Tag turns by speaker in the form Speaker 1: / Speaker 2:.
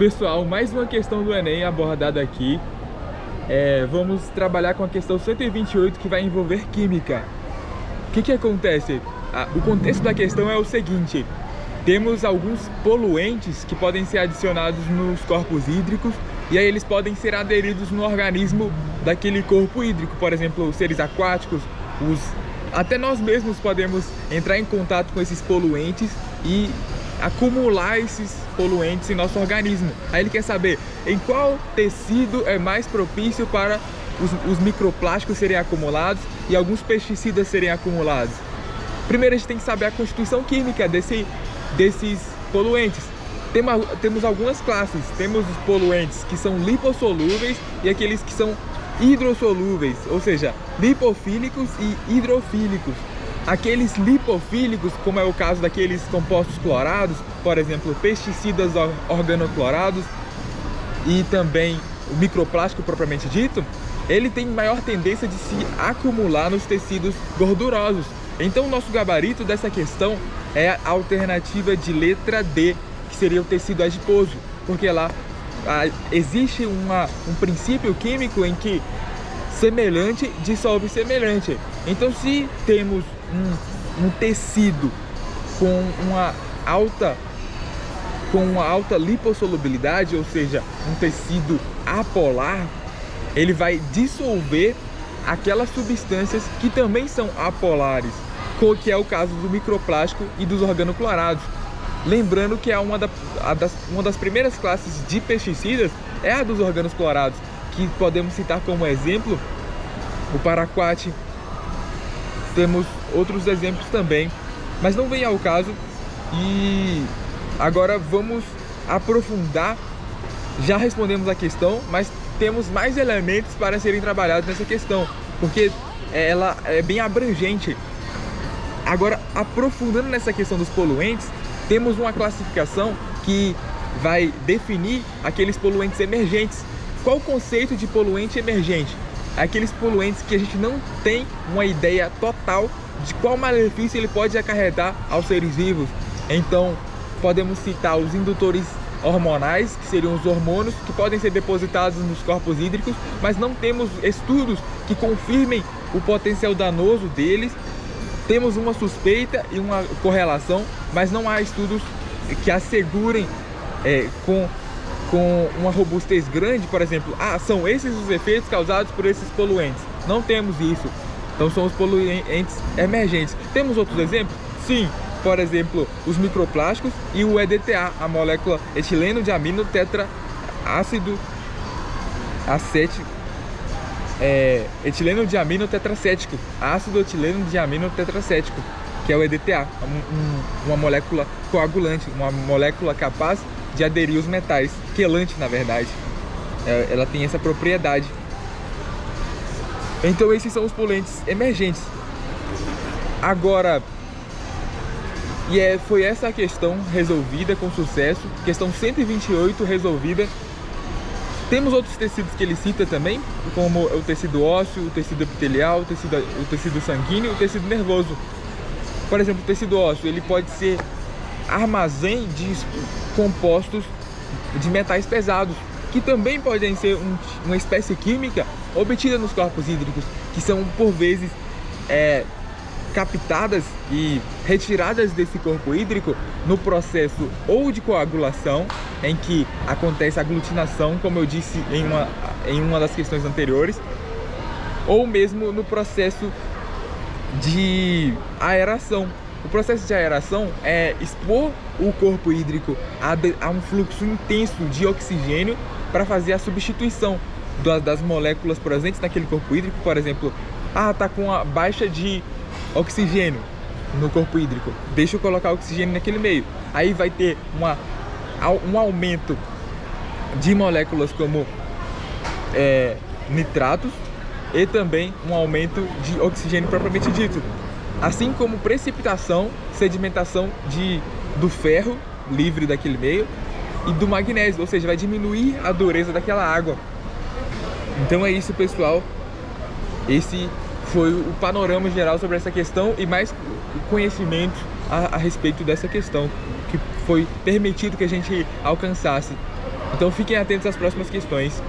Speaker 1: Pessoal, mais uma questão do Enem abordada aqui. Vamos trabalhar com a questão 128, que vai envolver química. O que acontece? O contexto da questão é o seguinte: temos alguns poluentes que podem ser adicionados nos corpos hídricos e aí eles podem ser aderidos no organismo daquele corpo hídrico. Por exemplo, os seres aquáticos, até nós mesmos podemos entrar em contato com esses poluentes e acumular esses poluentes em nosso organismo. Aí ele quer saber em qual tecido é mais propício para os microplásticos serem acumulados e alguns pesticidas serem acumulados. Primeiro a gente tem que saber a constituição química desses poluentes. Temos algumas classes. Temos os poluentes que são lipossolúveis e aqueles que são hidrossolúveis, ou seja, lipofílicos e hidrofílicos. Aqueles lipofílicos, como é o caso daqueles compostos clorados, por exemplo, pesticidas organoclorados e também o microplástico propriamente dito, ele tem maior tendência de se acumular nos tecidos gordurosos. Então o nosso gabarito dessa questão é a alternativa de letra D, que seria o tecido adiposo, porque lá existe um princípio químico em que semelhante dissolve semelhante. Então se temos um tecido com uma alta lipossolubilidade, ou seja, um tecido apolar, ele vai dissolver aquelas substâncias que também são apolares, que é o caso do microplástico e dos organoclorados. Lembrando que uma das primeiras classes de pesticidas é a dos organoclorados, que podemos citar como exemplo o paraquat. Temos outros exemplos também, mas não vem ao caso. E agora vamos aprofundar. Já respondemos a questão, mas temos mais elementos para serem trabalhados nessa questão, porque ela é bem abrangente. Agora, aprofundando nessa questão dos poluentes, temos uma classificação que vai definir aqueles poluentes emergentes. Qual o conceito de poluente emergente? Aqueles poluentes que a gente não tem uma ideia total de qual malefício ele pode acarretar aos seres vivos. Então, podemos citar os indutores hormonais, que seriam os hormônios que podem ser depositados nos corpos hídricos, mas não temos estudos que confirmem o potencial danoso deles. Temos uma suspeita e uma correlação, mas não há estudos que assegurem com uma robustez grande, por exemplo, são esses os efeitos causados por esses poluentes. Não temos isso. Então são os poluentes emergentes. Temos outros exemplos? Sim. Por exemplo, os microplásticos e o EDTA, a molécula etileno diamino tetraácido acético, etileno diamino tetracético, ácido etileno diamino tetracético, que é o EDTA, uma molécula coagulante, uma molécula capaz de aderir os metais, quelante na verdade. Ela tem essa propriedade. Então esses são os poluentes emergentes. Agora, foi essa a questão resolvida com sucesso, questão 128 resolvida. Temos outros tecidos que ele cita também, como o tecido ósseo, o tecido epitelial, o tecido sanguíneo e o tecido nervoso. Por exemplo, o tecido ósseo, ele pode ser armazém de compostos de metais pesados, que também podem ser uma espécie química obtida nos corpos hídricos, que são por vezes captadas e retiradas desse corpo hídrico no processo ou de coagulação, em que acontece aglutinação, como eu disse em uma das questões anteriores, ou mesmo no processo de aeração. O processo de aeração é expor o corpo hídrico a um fluxo intenso de oxigênio para fazer a substituição das moléculas presentes naquele corpo hídrico. Por exemplo, está com a baixa de oxigênio no corpo hídrico, deixa eu colocar oxigênio naquele meio. Aí vai ter um aumento de moléculas como nitratos e também um aumento de oxigênio propriamente dito. Assim como precipitação, sedimentação do ferro livre daquele meio e do magnésio, ou seja, vai diminuir a dureza daquela água. Então é isso, pessoal. Esse foi o panorama geral sobre essa questão e mais conhecimento a respeito dessa questão, que foi permitido que a gente alcançasse Então fiquem atentos às próximas questões.